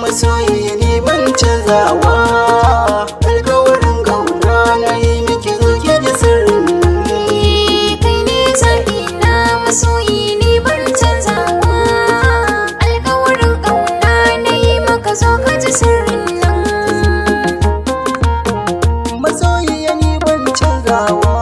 masoyi ni ban canzawa. Alkawarin kauna na yi miki zo ki ji sirrin nan. Kai ne zaɓi na masoyi ni ban canzawa. Alkawarin kauna na yi maka zo ka ji sirrin nan. Masoyi ni ban canzawa.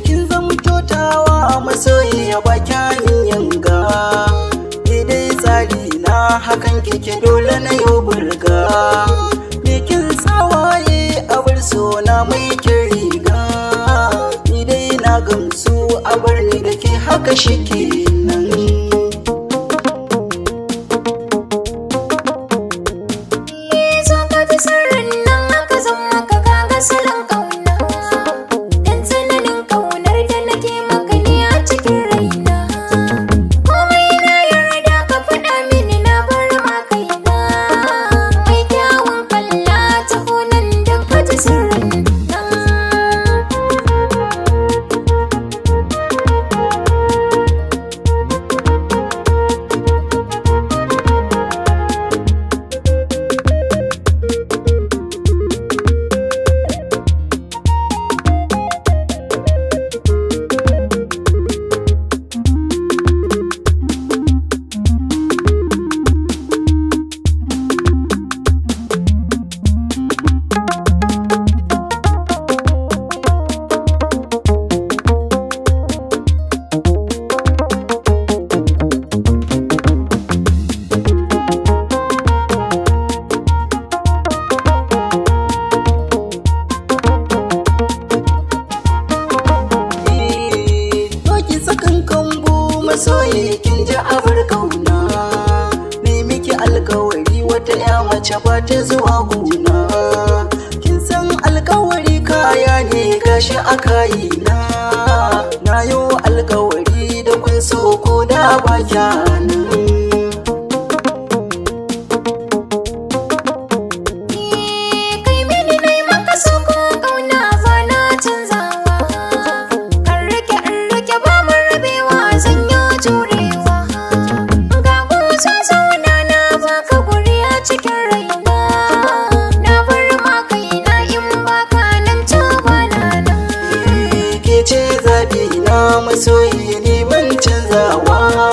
Kin zama kyautawa masoyi ba kyanin yanga. Dai tsari na hakan kike dole na yau burga. Bikin tsawaye a bar sona mai kin riga. Ni dai na gamsu a bar ni da ke haka shi kenan. Zo ka ji sirrin nan aka zan maka kaga salon kauna. Dan tsananin kaunar da nake maka ne a cikin raina. Komai na yarda ka faɗa mini na bar ma kaina. Mai kyawun kalla ta gonan dan ka ji sirrin nan. Masoyi kin ji abar kauna. Ni miki alkawari wata ya mace ba ta zuwa gona. Kin san alkawari kaya ne gashi a kayina. Na yi alkawari da kun so ko da ba kyanan. Masoyi ni ban canzawa.